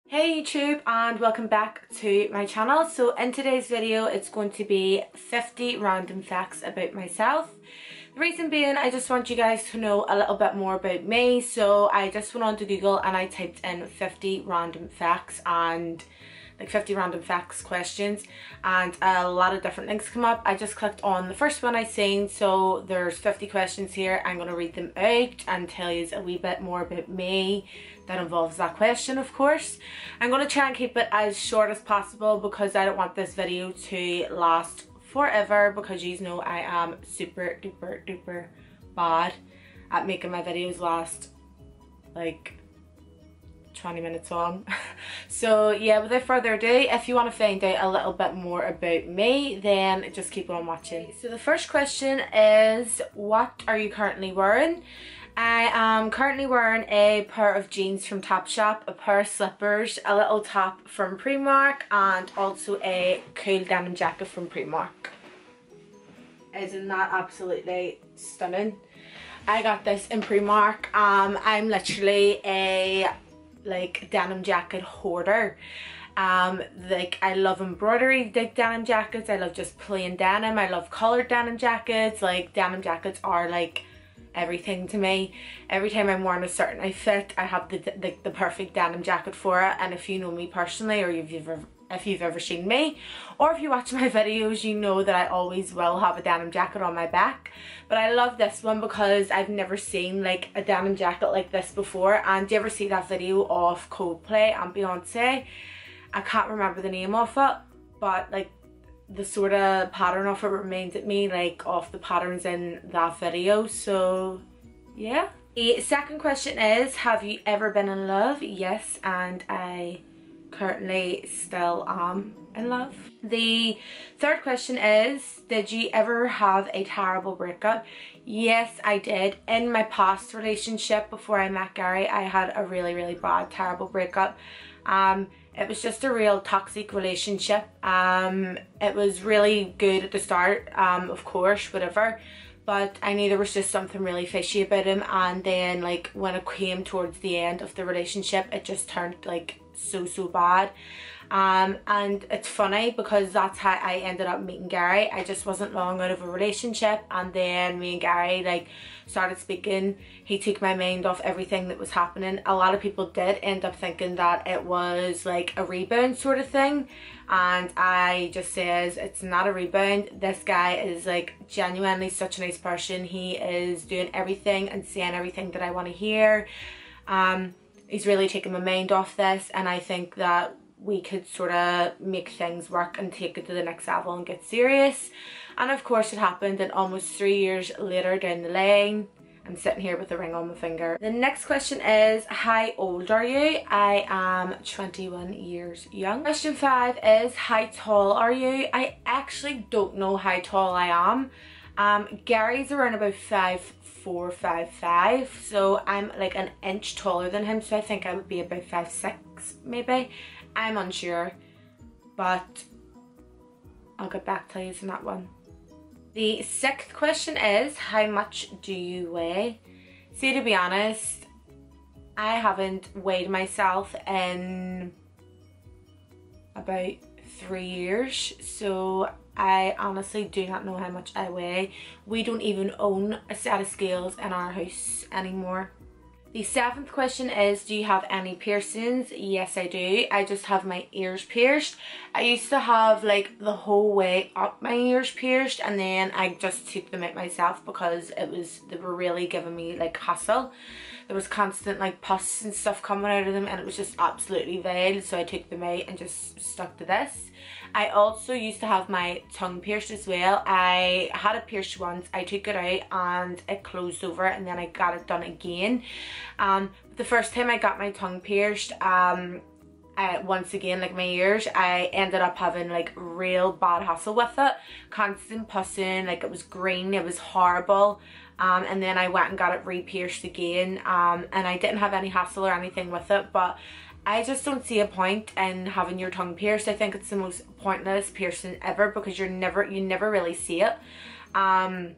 Hey YouTube, and welcome back to my channel. So in today's video it's going to be 50 random facts about myself. The reason being, I just want you guys to know a little bit more about me. So I just went onto Google and I typed in 50 random facts and like 50 random facts questions, and a lot of different links come up. I just clicked on the first one I seen, so there's 50 questions here. I'm going to read them out and tell you a wee bit more about me that involves that question, of course. I'm going to try and keep it as short as possible because I don't want this video to last forever, because you know I am super duper bad at making my videos last like 20 minutes long. So yeah, without further ado, if you want to find out a little bit more about me, then just keep on watching. So the first question is, what are you currently wearing? I am currently wearing a pair of jeans from Topshop, a pair of slippers, a little top from Primark, and also a cool denim jacket from Primark. Isn't that absolutely stunning? I got this in Primark. I'm literally a denim jacket hoarder. Like, I love embroidery denim jackets. I love just plain denim. I love coloured denim jackets. Like, denim jackets are like everything to me. Every time I'm wearing a certain outfit, I have the perfect denim jacket for it. And if you know me personally, or if you've ever seen me, or if you watch my videos, you know that I always will have a denim jacket on my back. But I love this one because I've never seen like a denim jacket like this before. And do you ever see that video of Coldplay and Beyonce? I can't remember the name of it, but like the sort of pattern of it reminded me like of the patterns in that video. So yeah. The second question is, have you ever been in love? Yes, and I currently still am in love. The third question is, did you ever have a terrible breakup? Yes, I did. In my past relationship before I met Gary, I had a really bad terrible breakup. It was just a real toxic relationship. It was really good at the start, of course, whatever, but I knew there was just something really fishy about him. And then like when it came towards the end of the relationship, it just turned like so bad. And it's funny because that's how I ended up meeting Gary. I just wasn't long out of a relationship, and then me and Gary like started speaking. He took my mind off everything that was happening. A lot of people did end up thinking that it was like a rebound sort of thing, and I just says it's not a rebound. This guy is like genuinely such a nice person. He is doing everything and saying everything that I want to hear. He's really taken my mind off this, and I think that we could sort of make things work and take it to the next level and get serious. And of course it happened, and almost 3 years later down the line, I'm sitting here with a ring on my finger. The next question is, how old are you? I am 21 years young. Question 5 is, how tall are you? I actually don't know how tall I am. Gary's around about 5'4", 5'5", so I'm like an inch taller than him, so I think I would be about 5'6", maybe. I'm unsure, but I'll get back to you on that one. The 6th question is, how much do you weigh? See, to be honest, I haven't weighed myself in about 3 years, so I honestly do not know how much I weigh. We don't even own a set of scales in our house anymore. The 7th question is, do you have any piercings? Yes, I do. I just have my ears pierced. I used to have like the whole way up my ears pierced, and then I just took them out myself because they were really giving me like hassle. There was constant like pus and stuff coming out of them, and it was just absolutely vile, so I took them out and just stuck to this. I also used to have my tongue pierced as well. I had it pierced once, I took it out and it closed over, and then I got it done again. The first time I got my tongue pierced, once again, like my ears, I ended up having like real bad hassle with it. Constant pussing, like it was green, it was horrible. And then I went and got it re-pierced again, and I didn't have any hassle or anything with it, but I just don't see a point in having your tongue pierced. I think it's the most pointless piercing ever because you never really see it. And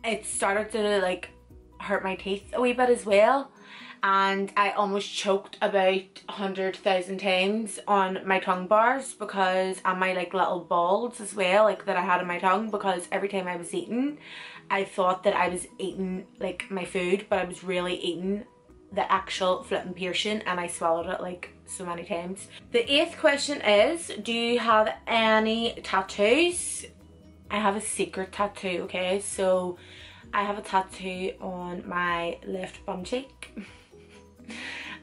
it started to like hurt my teeth a wee bit as well. and I almost choked about 100,000 times on my tongue bars because, and my like little balls as well, like that I had on my tongue, because every time I was eating I thought that I was eating like my food, but I was really eating the actual flipping piercing, and I swallowed it like so many times. The 8th question is, do you have any tattoos? I have a secret tattoo, okay? So I have a tattoo on my left bum cheek.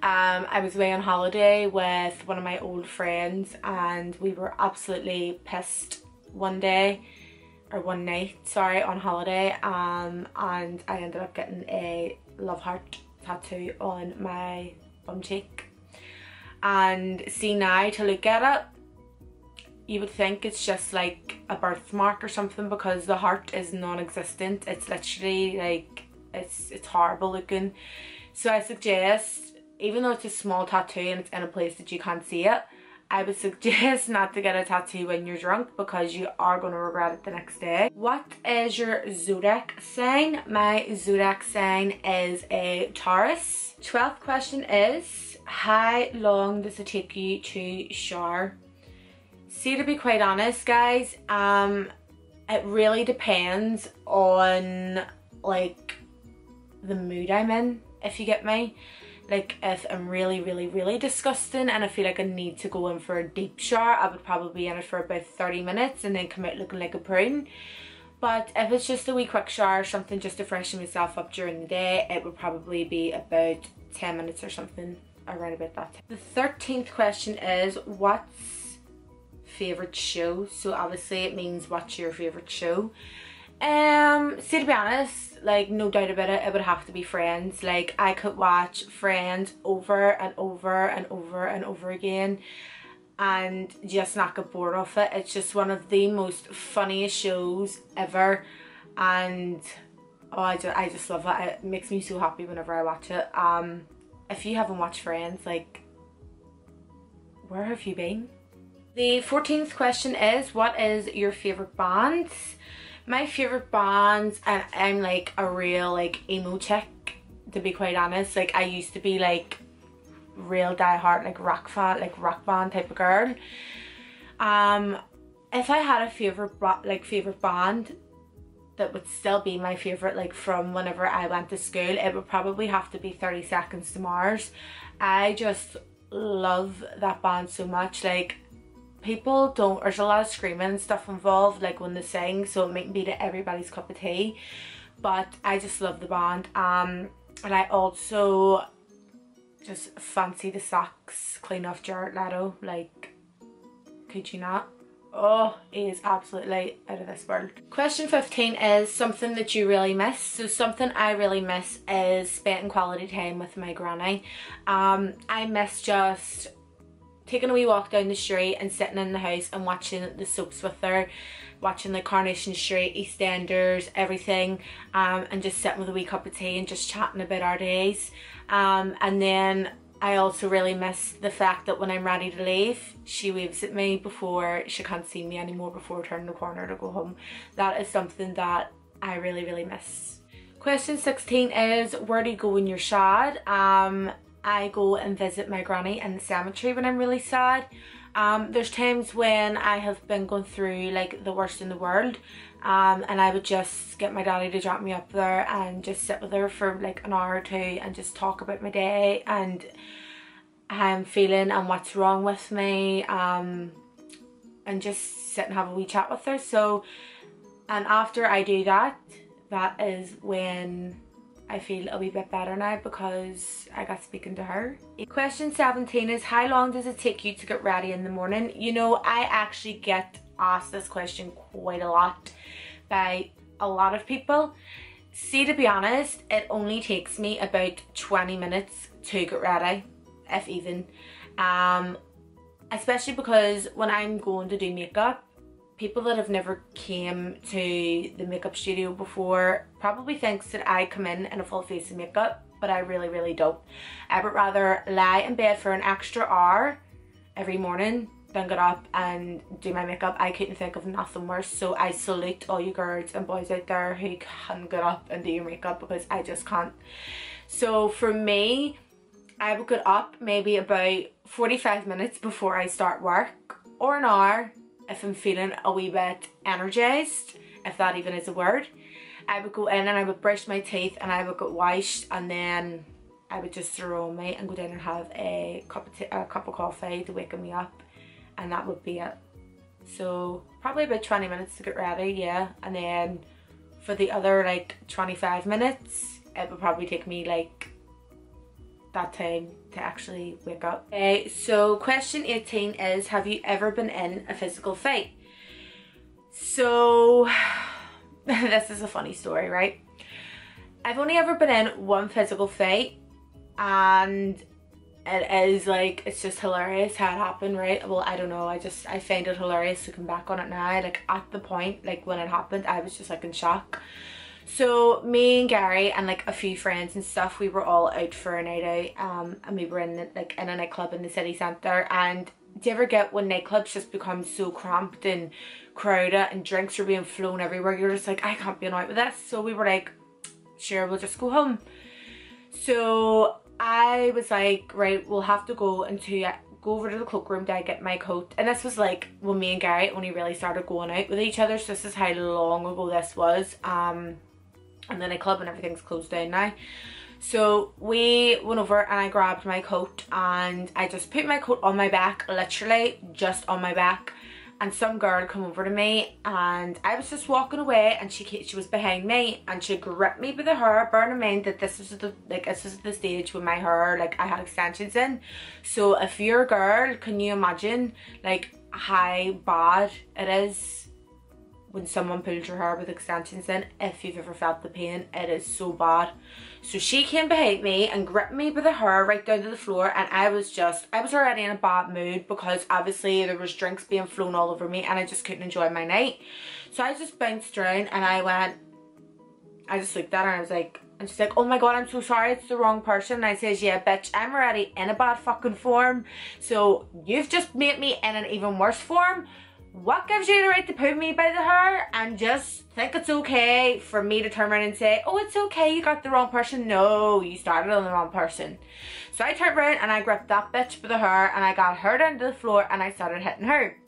I was away on holiday with one of my old friends and we were absolutely pissed one night on holiday, and I ended up getting a love heart tattoo on my bum cheek. And see, now to look at it, you would think it's just like a birthmark or something, because the heart is non-existent. It's literally like, it's horrible looking. So I suggest, even though it's a small tattoo and it's in a place that you can't see it, I would suggest not to get a tattoo when you're drunk, because you are going to regret it the next day. What is your zodiac sign? My zodiac sign is a Taurus. 12th question is, how long does it take you to shower? See, to be quite honest guys, it really depends on like the mood I'm in, if you get me. Like if I'm really disgusting and I feel like I need to go in for a deep shower, I would probably be in it for about 30 minutes and then come out looking like a prune. But if it's just a wee quick shower, something just to freshen myself up during the day, it would probably be about 10 minutes or something, around about that time. The 13th question is, what's favourite show? So obviously it means what's your favourite show. See, to be honest, like no doubt about it, it would have to be Friends. Like I could watch Friends over and over and over and over again and just not get bored of it. It's just one of the most funniest shows ever, and oh, I just love it. It makes me so happy whenever I watch it. If you haven't watched Friends, like, where have you been? The 14th question is, what is your favourite band? My favourite bands, and I'm like a real like emo chick, to be quite honest. Like I used to be like real diehard like rock band type of girl. If I had a favourite band that would still be my favourite, like from whenever I went to school, it would probably have to be 30 Seconds to Mars. I just love that band so much. Like people don't, there's a lot of screaming and stuff involved like when they sing, so it mightn't be to everybody's cup of tea, but I just love the band. And I also just fancy the sax clean off Jared Leto. Like, could you not? Oh, he is absolutely out of this world. Question 15 is something that you really miss. So something I really miss is spending quality time with my granny. I miss just taking a wee walk down the street and sitting in the house and watching the soaps with her, watching like Coronation Street, EastEnders, everything, and just sitting with a wee cup of tea and just chatting about our days. And then I also really miss the fact that when I'm ready to leave, she waves at me before she can't see me anymore, before turning the corner to go home. That is something that I really miss. Question 16 is, where do you go when you're sad? I go and visit my granny in the cemetery when I'm really sad. There's times when I have been going through like the worst in the world, and I would just get my daddy to drop me up there and just sit with her for like an hour or two and just talk about my day and how I'm feeling and what's wrong with me, and just sit and have a wee chat with her. So, and after I do that, that is when I feel a wee bit better now, because I got speaking to her. Question 17 is, how long does it take you to get ready in the morning? You know, I actually get asked this question quite a lot by a lot of people. See, to be honest, it only takes me about 20 minutes to get ready, if even. Especially because when I'm going to do makeup, people that have never came to the makeup studio before probably thinks that I come in a full face of makeup, but I really don't. I would rather lie in bed for an extra hour every morning than get up and do my makeup. I couldn't think of nothing worse. So I salute all you girls and boys out there who can get up and do your makeup, because I just can't. So for me, I would get up maybe about 45 minutes before I start work, or an hour if I'm feeling a wee bit energized, if that even is a word. I would go in and I would brush my teeth and I would get washed, and then I would just throw on me and go down and have a cup of coffee to wake me up, and that would be it. So probably about 20 minutes to get ready, yeah, and then for the other like 25 minutes it would probably take me like that time to actually wake up. Okay, so question 18 is, have you ever been in a physical fight? So this is a funny story, right? I've only ever been in one physical fight, and it is like, it's just hilarious how it happened, right? Well, I don't know, I find it hilarious looking back on it now. Like at the point, like when it happened, I was just like in shock. So me and Gary and like a few friends and stuff, we were all out for a night out, and we were in like in a nightclub in the city centre. And do you ever get when nightclubs just become so cramped and crowded and drinks are being flown everywhere, you're just like, I can't be annoyed with this. So we were like, sure, we'll just go home. So I was like, right, we'll have to go over to the cloakroom to get my coat. And this was like when me and Gary only really started going out with each other, so this is how long ago this was. And then a club and everything's closed down now. So we went over and I grabbed my coat and I just put my coat on my back, literally just on my back. And some girl come over to me and I was just walking away, and she was behind me and she gripped me by the hair. Bear in mind that this was the stage when my hair, like I had extensions in. So if you're a girl, can you imagine like how bad it is when someone pulls your hair with extensions in? If you've ever felt the pain, it is so bad. So she came behind me and gripped me by the hair right down to the floor, and I was already in a bad mood because obviously there was drinks being flown all over me and I just couldn't enjoy my night. So I just bounced around and I just looked at her and I was like, and she's like, oh my god, I'm so sorry, it's the wrong person. And I says, yeah bitch, I'm already in a bad fucking form, so you've just made me in an even worse form. What gives you the right to pull me by the hair and just think it's okay for me to turn around and say, oh, it's okay, you got the wrong person? No, you started on the wrong person. So I turned around and I gripped that bitch by the hair and I got her down to the floor and I started hitting her.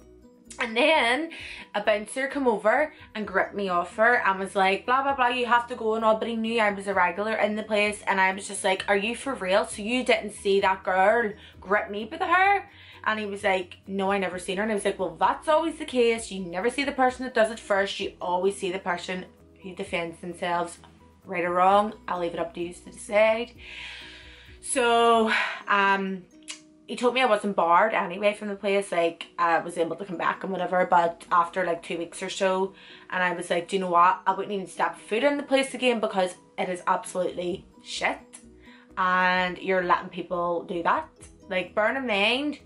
And then a bouncer came over and gripped me off her and was like, blah blah blah, you have to go and all, but he knew I was a regular in the place. And I was just like, are you for real? So you didn't see that girl grip me by the hair? And he was like, no, I never seen her. And I was like, well, that's always the case. You never see the person that does it first. You always see the person who defends themselves. Right or wrong, I'll leave it up to you to decide. So he told me I wasn't barred anyway from the place. Like I was able to come back and whatever, but after like 2 weeks or so. And I was like, do you know what, I wouldn't even step foot in the place again because it is absolutely shit and you're letting people do that. Like, bear in mind,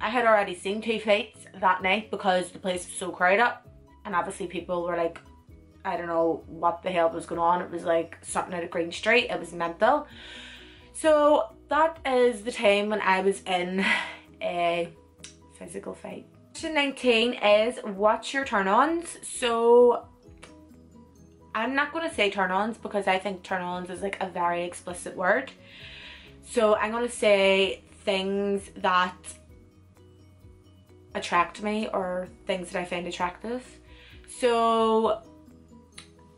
I had already seen 2 fights that night because the place was so crowded, and obviously people were like, I don't know what the hell was going on. It was like something out of Green Street. It was mental. So that is the time when I was in a physical fight. Question 19 is, what's your turn-ons? So I'm not going to say turn-ons because I think turn-ons is like a very explicit word. So I'm going to say things that attract me or things that I find attractive. So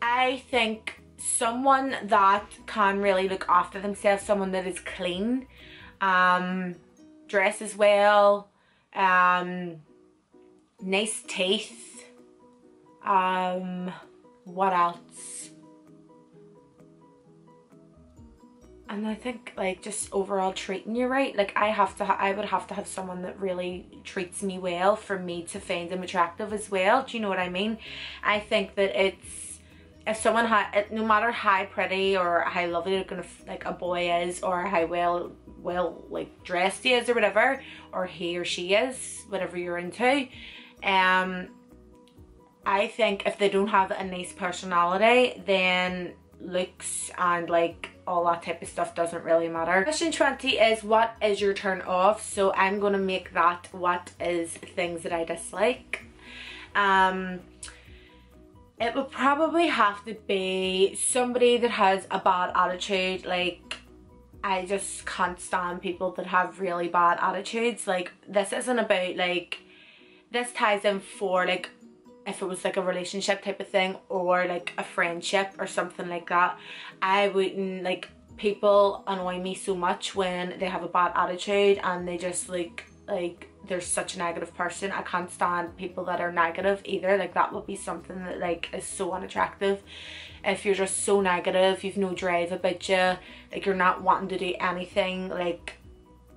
I think someone that can really look after themselves, someone that is clean, dresses well, nice teeth, what else? And I think like just overall treating you right. Like I would have to have someone that really treats me well for me to find them attractive as well. Do you know what I mean? I think that it's, if someone no matter how pretty or how lovely looking like a boy is, or how well like dressed he is or whatever, or he or she is, whatever you're into, I think if they don't have a nice personality, then looks and like all that type of stuff doesn't really matter. Question 20 is, what is your turn off? So I'm gonna make that, what is things that I dislike. It would probably have to be somebody that has a bad attitude, like I just can't stand people that have really bad attitudes. Like, this isn't about, like, this ties in for, like, if it was like a relationship type of thing or like a friendship or something like that. I wouldn't, like, people annoy me so much when they have a bad attitude and they just like they're such a negative person. I can't stand people that are negative either. Like, that would be something that like is so unattractive. If you're just so negative, you've no drive about you, like you're not wanting to do anything, like,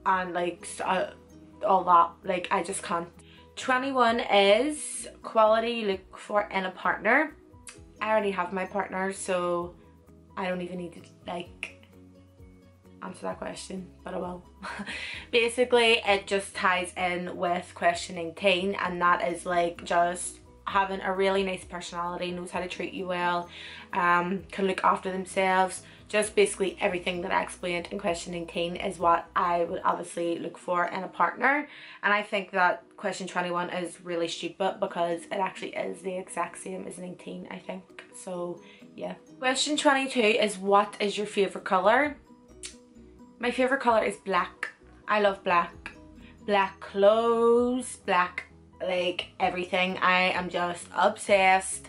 and like all that, like I just can't. 21 is quality you look for in a partner. I already have my partner, so I don't even need to like answer that question, but I will. Basically, it just ties in with question 19, and that is like just having a really nice personality, knows how to treat you well, can look after themselves. Just basically everything that I explained in question 19 is what I would obviously look for in a partner. And I think that question 21 is really stupid because it actually is the exact same as 19, I think. So yeah. Question 22 is, what is your favourite colour? My favourite colour is black. I love black. Black clothes, black, like everything. I am just obsessed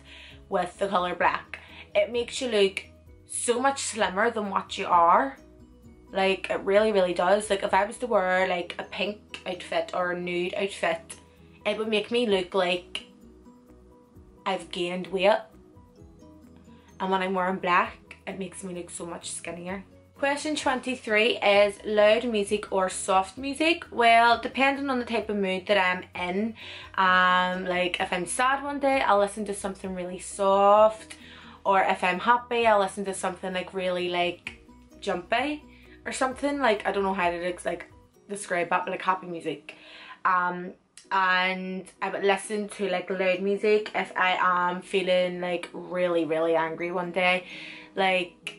with the colour black. It makes you look so much slimmer than what you are. Like, it really does. Like, if I was to wear like a pink outfit or a nude outfit, it would make me look like I've gained weight, and when I'm wearing black it makes me look so much skinnier. Question 23 is loud music or soft music. Well, depending on the type of mood that I'm in, like if I'm sad one day I'll listen to something really soft, or if I'm happy I'll listen to something like really like jumpy or something. Like, I don't know how to like describe that, but like happy music. And I would listen to like loud music if I am feeling like really angry one day. Like,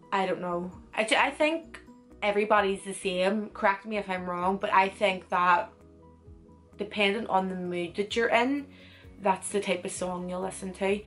I don't know, I think everybody's the same, correct me if I'm wrong, but I think that depending on the mood that you're in, that's the type of song you'll listen to.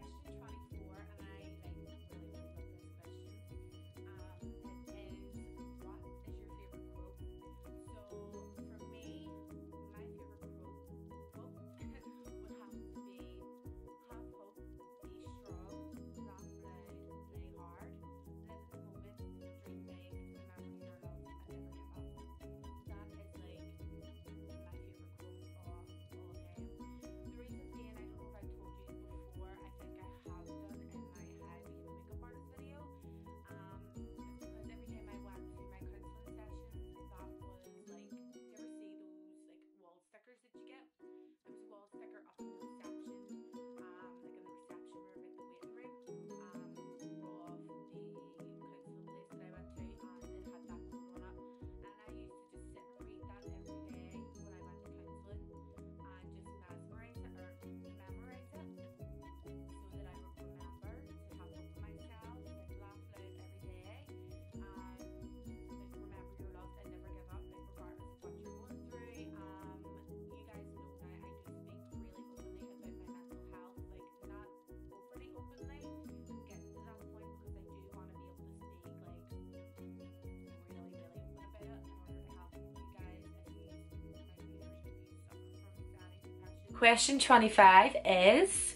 Question 25 is,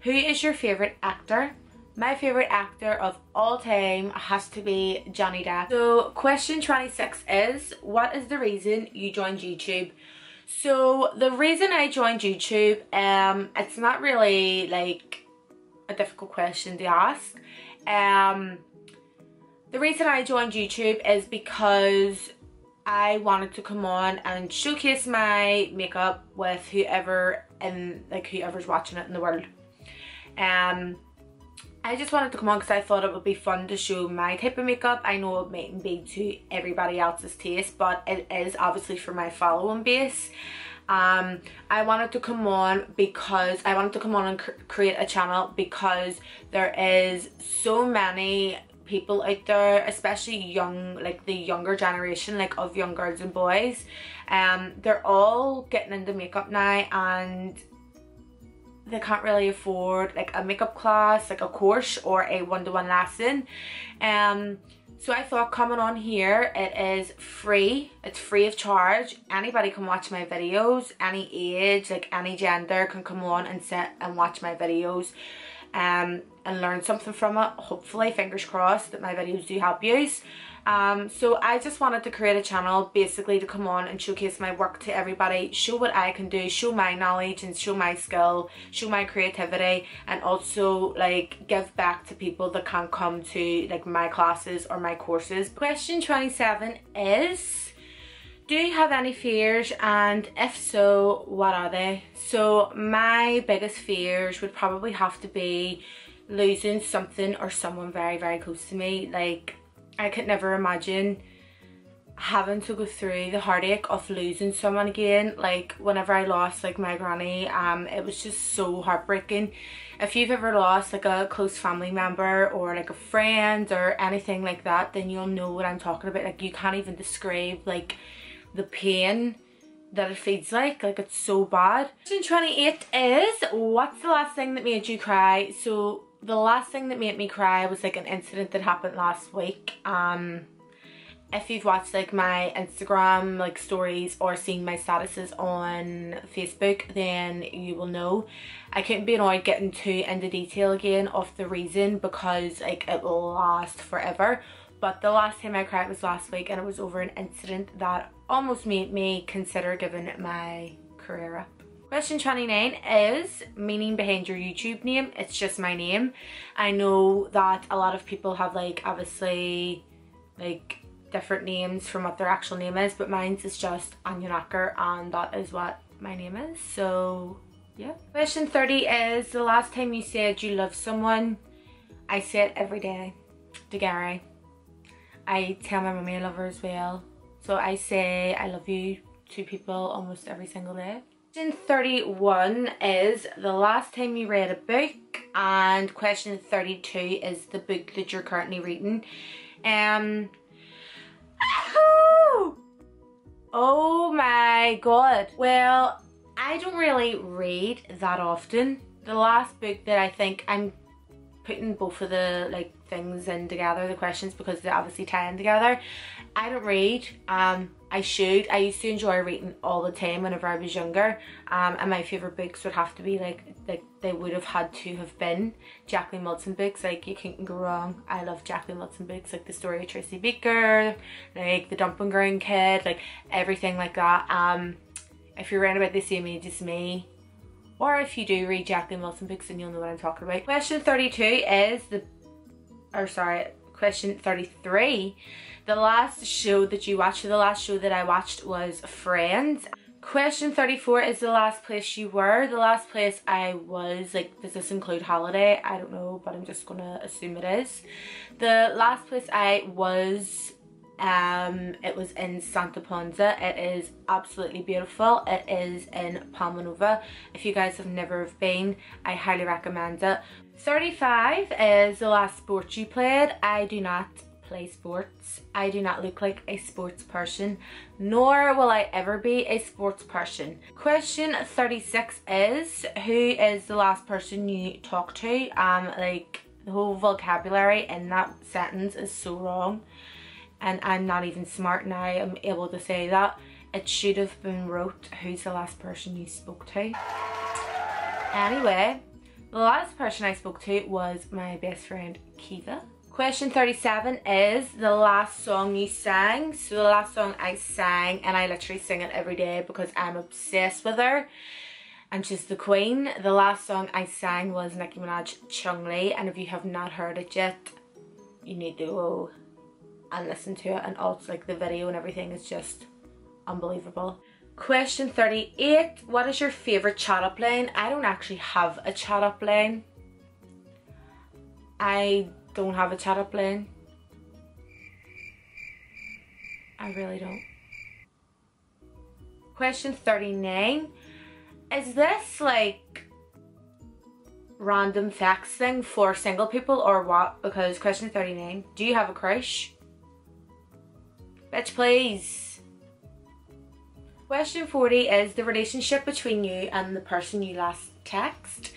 who is your favourite actor? My favourite actor of all time has to be Johnny Depp. So question 26 is, what is the reason you joined YouTube? So the reason I joined YouTube, it's not really like a difficult question to ask. The reason I joined YouTube is because I wanted to come on and showcase my makeup with whoever and like whoever's watching it in the world. I just wanted to come on because I thought it would be fun to show my type of makeup. I know it mightn't be to everybody else's taste, but it is obviously for my following base. I wanted to come on because I wanted to come on and create a channel because there is so many people out there, especially young, like the younger generation, like of young girls and boys. They're all getting into makeup now, and they can't really afford like a makeup class, like a course or a one-to-one lesson. So I thought coming on here, it is free, it's free of charge. Anybody can watch my videos, any age, like any gender can come on and sit and watch my videos and learn something from it. Hopefully, fingers crossed, that my videos do help you. So I just wanted to create a channel basically to come on and showcase my work to everybody, show what I can do, show my knowledge and show my skill, show my creativity, and also like give back to people that can't come to like my classes or my courses. Question 27 is, do you have any fears, and if so, what are they? So my biggest fears would probably have to be losing something or someone very, very close to me. Like, I could never imagine having to go through the heartache of losing someone again. Like whenever I lost like my granny, it was just so heartbreaking. If you've ever lost like a close family member or like a friend or anything like that, then you'll know what I'm talking about. Like you can't even describe like the pain that it feels like it's so bad. Question 28 is, what's the last thing that made you cry? So the last thing that made me cry was like an incident that happened last week. If you've watched like my Instagram like stories or seen my statuses on Facebook, then you will know. I couldn't be annoyed getting too into detail again of the reason, because like it will last forever. But the last time I cried was last week, and it was over an incident that almost made me consider giving my career up. Question 29 is meaning behind your YouTube name. It's just my name. I know that a lot of people have like obviously like different names from what their actual name is, but mine's is just Aine, and that is what my name is. So yeah. Question 30 is the last time you said you love someone. I say it every day to Gary. I tell my mummy I love her as well. So I say I love you to people almost every single day. Question 31 is the last time you read a book, and question 32 is the book that you're currently reading. Oh my god. Well, I don't really read that often. The last book that I think I'm putting both of the like things in together, the questions, because they obviously tie in together. I don't read. I should. I used to enjoy reading all the time whenever I was younger, and my favourite books would have to be like they would have had to have been Jacqueline Wilson books. Like you can't go wrong. I love Jacqueline Wilson books, like The Story of Tracy Beaker, like The Dumping Ground Kid, like everything like that. If you're around about the same age as me, or if you do read Jacqueline Wilson books, then you'll know what I'm talking about. Question 32 is question 33. The last show that you watched, the last show that I watched was Friends. Question 34 is the last place you were. The last place I was, like, does this include holiday? I don't know, but I'm just gonna assume it is. The last place I was, it was in Santa Ponza. It is absolutely beautiful. It is in Palma Nova. If you guys have never been, I highly recommend it. 35 is the last sport you played. I do not play sports. I do not look like a sports person, nor will I ever be a sports person. Question 36 is, who is the last person you talked to? Like the whole vocabulary in that sentence is so wrong, and I'm not even smart now I'm able to say that. It should have been wrote, who's the last person you spoke to? Anyway, the last person I spoke to was my best friend Kiva. Question 37 is the last song you sang. So the last song I sang, and I literally sing it every day because I'm obsessed with her and she's the queen. The last song I sang was Nicki Minaj Chung Lee, and if you have not heard it yet, you need to go and listen to it. And also like the video and everything is just unbelievable. Question 38, what is your favourite chat up line? I don't actually have a chat up line. I don't have a chat up line. I really don't. Question 39, is this like random facts thing for single people or what? Because question 39, do you have a crush? Bitch please. Question 40 is the relationship between you and the person you last text.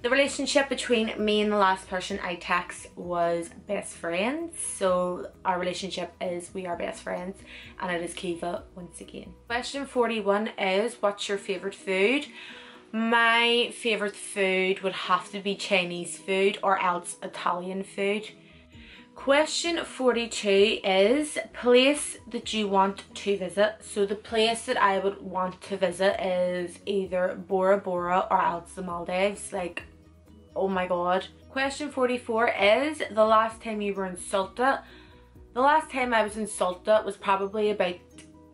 The relationship between me and the last person I text was best friends. So our relationship is we are best friends, and it is Kiva once again. Question 41 is what's your favourite food? My favourite food would have to be Chinese food or else Italian food. Question 42 is place that you want to visit. So the place that I would want to visit is either Bora Bora or else the Maldives. Like, oh my god. Question 44 is the last time you were insulted. The last time I was insulted was probably about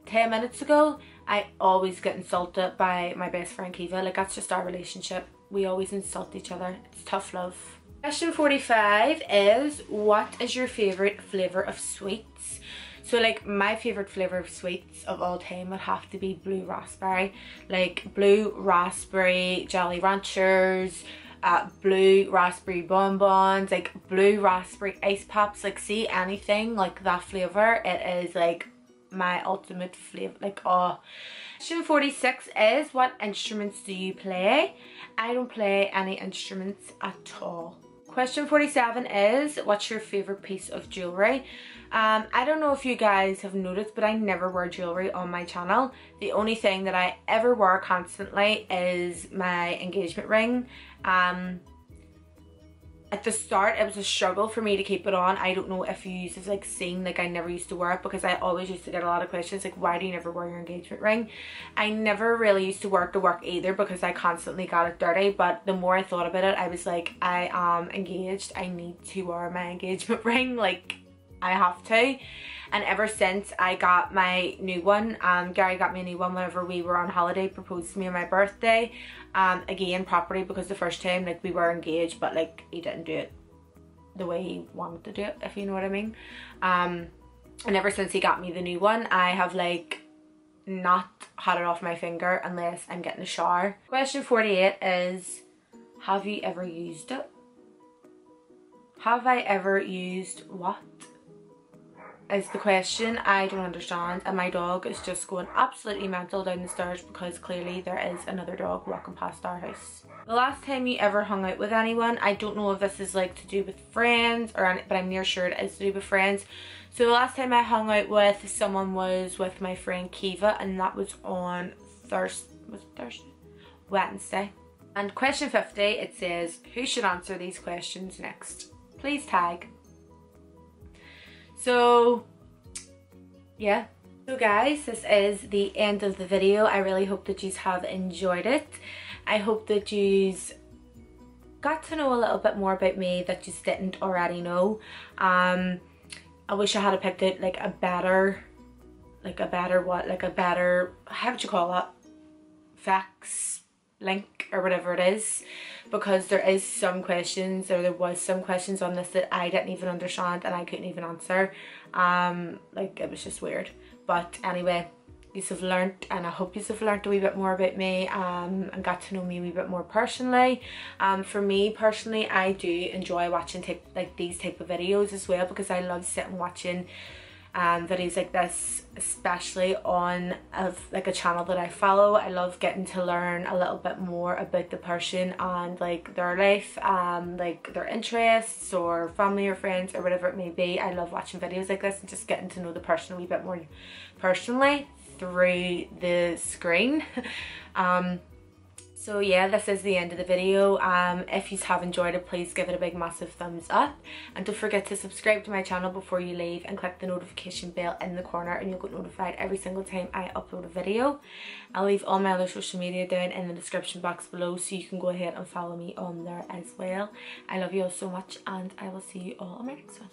10 minutes ago. I always get insulted by my best friend Kiva. Like, that's just our relationship. We always insult each other. It's tough love. Question 45 is what is your favourite flavour of sweets? So like my favourite flavour of sweets of all time would have to be blue raspberry. Like blue raspberry Jolly Ranchers, blue raspberry bonbons, like blue raspberry ice pops. Like see anything like that flavour, it is like my ultimate flavour. Like oh. Question 46 is what instruments do you play? I don't play any instruments at all. Question 47 is what's your favourite piece of jewellery? I don't know if you guys have noticed, but I never wear jewellery on my channel. The only thing that I ever wear constantly is my engagement ring. At the start it was a struggle for me to keep it on. I don't know if you have like seen, like I never used to wear it because I always used to get a lot of questions like why do you never wear your engagement ring? I never really used to wear it to work either because I constantly got it dirty, but the more I thought about it I was like I am engaged, I need to wear my engagement ring, like I have to. And ever since I got my new one, Gary got me a new one whenever we were on holiday, proposed to me on my birthday. Again properly because the first time like we were engaged but like he didn't do it the way he wanted to do it, if you know what I mean. And ever since he got me the new one I have like not had it off my finger unless I'm getting a shower. Question 48 is have you ever used it? Have I ever used what? Is the question. I don't understand, and my dog is just going absolutely mental down the stairs because clearly there is another dog walking past our house. The last time you ever hung out with anyone, I don't know if this is like to do with friends or any, but I'm near sure it is to do with friends. So the last time I hung out with someone was with my friend Kiva, and that was on Wednesday. And question 50, it says who should answer these questions next? Please tag. So yeah, so guys, this is the end of the video. I really hope that you have enjoyed it. I hope that you got to know a little bit more about me that you didn't already know. I wish I had picked out like a better how would you call that, facts link or whatever it is, because there was some questions on this that I didn't even understand and I couldn't even answer. Like it was just weird, but anyway, you have learnt, and I hope you have learnt a wee bit more about me and got to know me a wee bit more personally. For me personally, I do enjoy watching these type of videos as well because I love sitting watching videos like this, especially on like a channel that I follow. I love getting to learn a little bit more about the person and like their life, like their interests or family or friends or whatever it may be. I love watching videos like this and just getting to know the person a wee bit more personally through the screen. So yeah, this is the end of the video. If you have enjoyed it, please give it a big massive thumbs up, and don't forget to subscribe to my channel before you leave and click the notification bell in the corner and you'll get notified every single time I upload a video. I'll leave all my other social media down in the description box below so you can go ahead and follow me on there as well. I love you all so much and I will see you all on my next one.